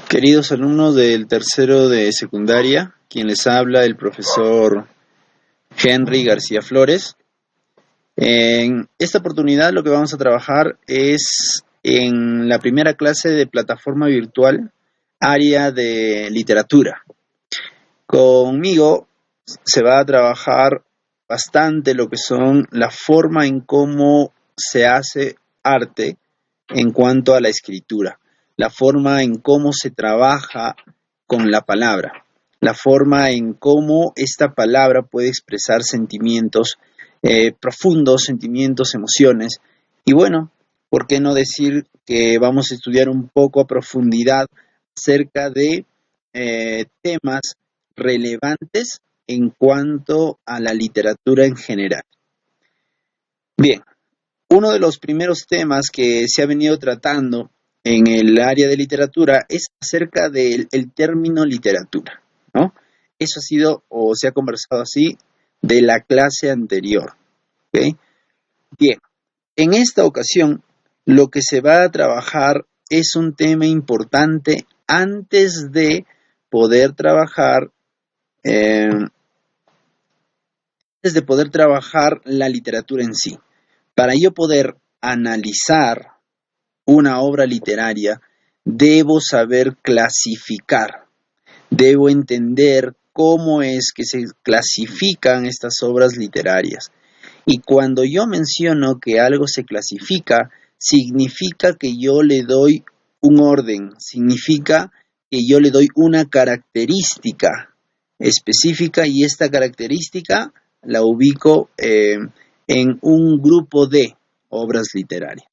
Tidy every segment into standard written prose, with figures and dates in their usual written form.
Queridos alumnos del tercero de secundaria, quien les habla el profesor Henry García Flores. En esta oportunidad lo que vamos a trabajar es en la primera clase de plataforma virtual, área de literatura. Conmigo se va a trabajar bastante lo que son la forma en cómo se hace arte en cuanto a la escritura, la forma en cómo se trabaja con la palabra, la forma en cómo esta palabra puede expresar sentimientos profundos, sentimientos, emociones. Y bueno, ¿por qué no decir que vamos a estudiar un poco a profundidad acerca de temas relevantes en cuanto a la literatura en general? Bien, uno de los primeros temas que se ha venido tratando en el área de literatura es acerca del término literatura, ¿no? Eso ha sido o se ha conversado así de la clase anterior, ¿ok? Bien, en esta ocasión lo que se va a trabajar es un tema importante antes de poder trabajar eh, la literatura en sí. Para yo poder analizar una obra literaria, debo saber clasificar, debo entender cómo es que se clasifican estas obras literarias. Y cuando yo menciono que algo se clasifica, significa que yo le doy un orden, significa que yo le doy una característica específica y esta característica la ubico en un grupo de obras literarias.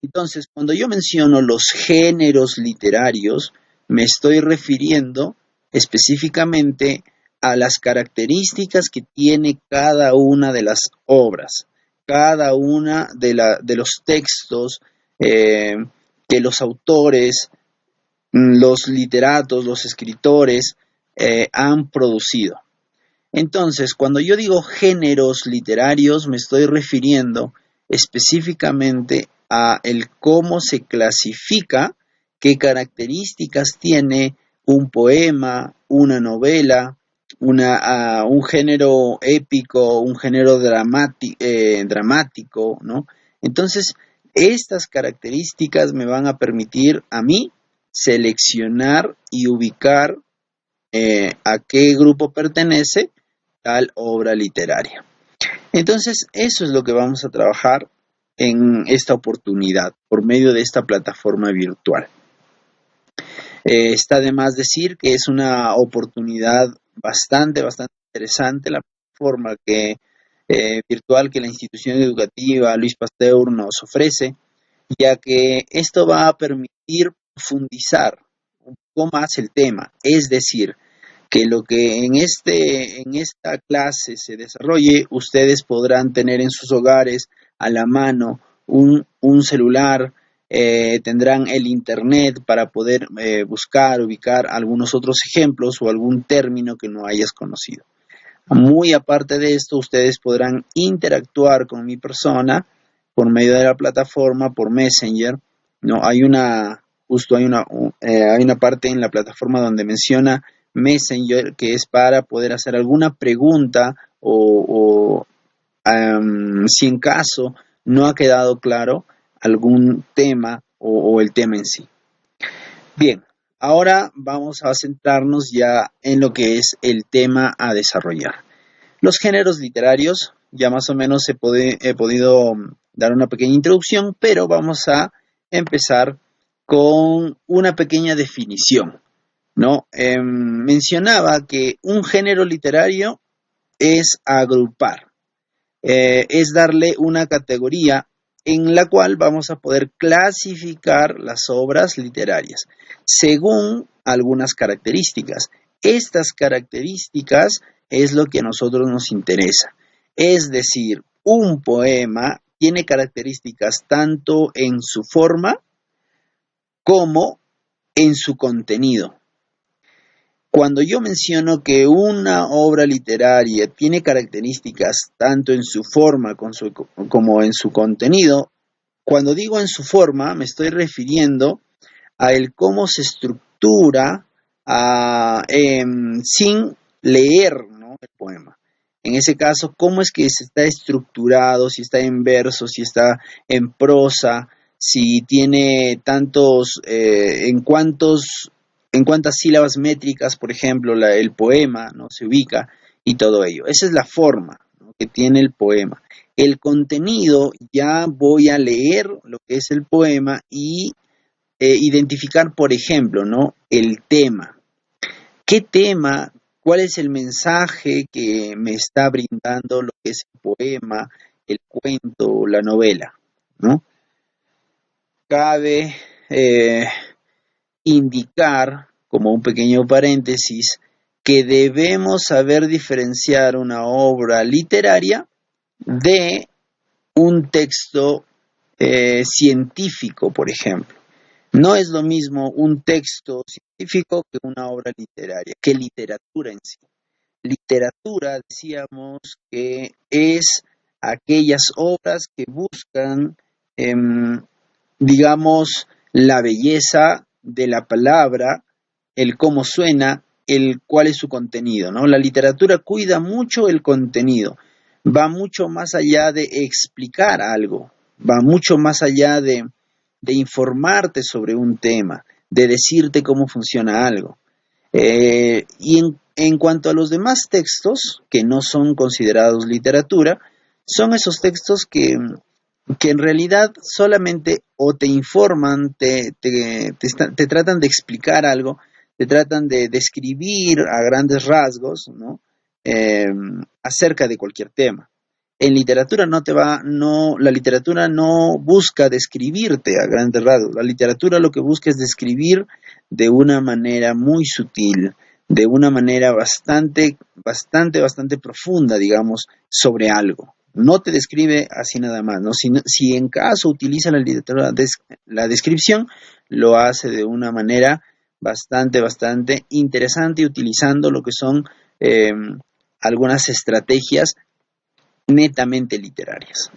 Entonces, cuando yo menciono los géneros literarios, me estoy refiriendo específicamente a las características que tiene cada una de las obras, cada una de los textos que los autores, los literatos, los escritores han producido. Entonces, cuando yo digo géneros literarios, me estoy refiriendo específicamente a el cómo se clasifica, qué características tiene un poema, una novela, un género épico, un género dramático, ¿no? Entonces, estas características me van a permitir a mí seleccionar y ubicar a qué grupo pertenece tal obra literaria. Entonces, eso es lo que vamos a trabajar en esta oportunidad por medio de esta plataforma virtual. Está de más decir que es una oportunidad bastante interesante la plataforma virtual que la institución educativa Luis Pasteur nos ofrece, ya que esto va a permitir profundizar un poco más el tema, es decir, que lo que en esta clase se desarrolle, ustedes podrán tener en sus hogares a la mano un celular, tendrán el internet para poder buscar, ubicar algunos otros ejemplos o algún término que no hayas conocido. Muy aparte de esto, ustedes podrán interactuar con mi persona por medio de la plataforma, por Messenger, ¿no? Hay una parte en la plataforma donde menciona Messenger, que es para poder hacer alguna pregunta si en caso no ha quedado claro algún tema o el tema en sí. Bien, ahora vamos a centrarnos ya en lo que es el tema a desarrollar. Los géneros literarios, ya más o menos he podido dar una pequeña introducción, pero vamos a empezar con una pequeña definición, ¿no? Mencionaba que un género literario es agrupar, es darle una categoría en la cual vamos a poder clasificar las obras literarias según algunas características. Estas características es lo que a nosotros nos interesa. Es decir, un poema tiene características tanto en su forma como en su contenido. Cuando yo menciono que una obra literaria tiene características tanto en su forma como en su contenido, cuando digo en su forma me estoy refiriendo a el cómo se estructura sin leer, ¿no?, el poema. En ese caso, cómo es que se está estructurado, si está en verso, si está en prosa, si tiene tantos, en cuántas sílabas métricas, por ejemplo, el poema, ¿no?, se ubica y todo ello. Esa es la forma, ¿no?, que tiene el poema. El contenido, ya voy a leer lo que es el poema y identificar, por ejemplo, ¿no?, el tema. ¿Qué tema? ¿Cuál es el mensaje que me está brindando lo que es el poema, el cuento, la novela, ¿no? Cabe indicar, como un pequeño paréntesis, que debemos saber diferenciar una obra literaria de un texto científico, por ejemplo. No es lo mismo un texto científico que una obra literaria, que literatura en sí. Literatura, decíamos, que es aquellas obras que buscan, digamos, la belleza de la palabra, el cómo suena, el cuál es su contenido, ¿no? La literatura cuida mucho el contenido, va mucho más allá de explicar algo, va mucho más allá de informarte sobre un tema, de decirte cómo funciona algo. Y en cuanto a los demás textos, que no son considerados literatura, son esos textos que en realidad solamente o te informan, te tratan de explicar algo, te tratan de describir a grandes rasgos, ¿no?, acerca de cualquier tema. En literatura la literatura no busca describirte a grandes rasgos. La literatura lo que busca es describir de una manera muy sutil, de una manera bastante profunda, digamos, sobre algo. No te describe así nada más, ¿no? Si en caso utiliza la literatura la descripción, lo hace de una manera bastante interesante, utilizando lo que son algunas estrategias netamente literarias.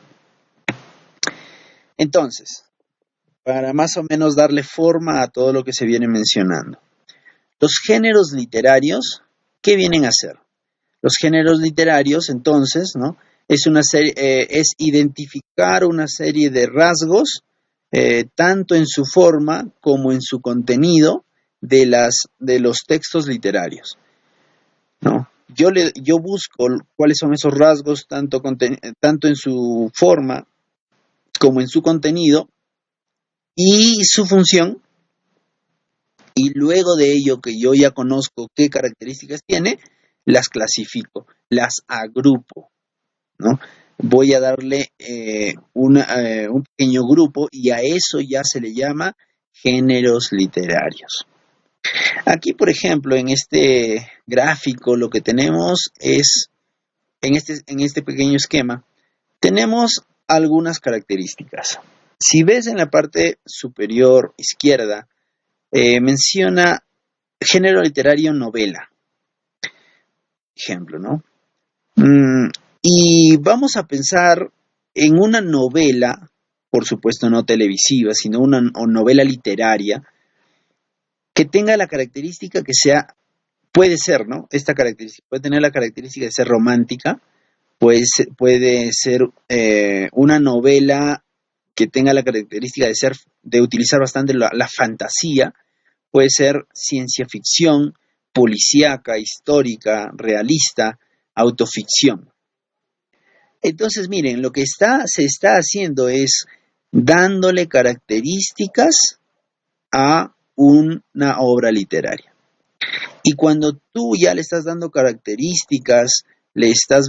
Entonces, para más o menos darle forma a todo lo que se viene mencionando, los géneros literarios, ¿qué vienen a ser? Los géneros literarios, entonces, ¿no?, es identificar una serie de rasgos, tanto en su forma como en su contenido de los textos literarios, ¿no? Yo busco cuáles son esos rasgos, tanto en su forma como en su contenido y su función, y luego de ello, que yo ya conozco qué características tiene, las clasifico, las agrupo, ¿no? Voy a darle un pequeño grupo y a eso ya se le llama géneros literarios. Aquí, por ejemplo, en este gráfico lo que tenemos es, en este pequeño esquema, tenemos algunas características. Si ves en la parte superior izquierda, menciona género literario novela, ejemplo, ¿no? Y vamos a pensar en una novela, por supuesto no televisiva, sino una novela literaria, que tenga la característica que sea, puede ser, ¿no? Esta característica puede tener la característica de ser romántica, puede ser una novela que tenga la característica de utilizar bastante la fantasía, puede ser ciencia ficción, policíaca, histórica, realista, autoficción. Entonces, miren, lo que se está haciendo es dándole características a una obra literaria. Y cuando tú ya le estás dando características, le estás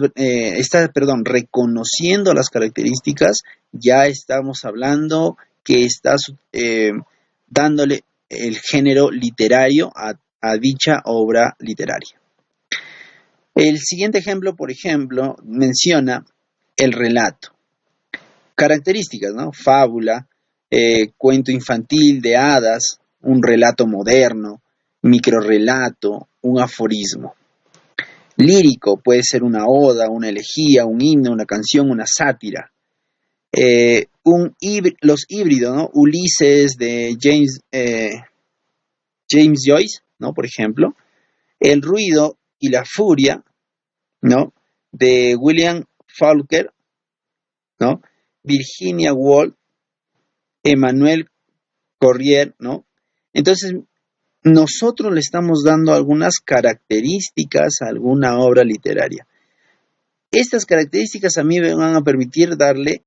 reconociendo las características, ya estamos hablando que estás dándole el género literario a dicha obra literaria. El siguiente ejemplo, por ejemplo, menciona el relato. Características, ¿no? Fábula, cuento infantil de hadas, un relato moderno, microrrelato, un aforismo. Lírico puede ser una oda, una elegía, un himno, una canción, una sátira. los híbridos, ¿no? Ulises de James Joyce, ¿no? Por ejemplo, El ruido y la furia, ¿no? De William Faulkner, ¿no? Virginia Woolf, Emmanuel Corrier, ¿no? Entonces, nosotros le estamos dando algunas características a alguna obra literaria. Estas características a mí me van a permitir darle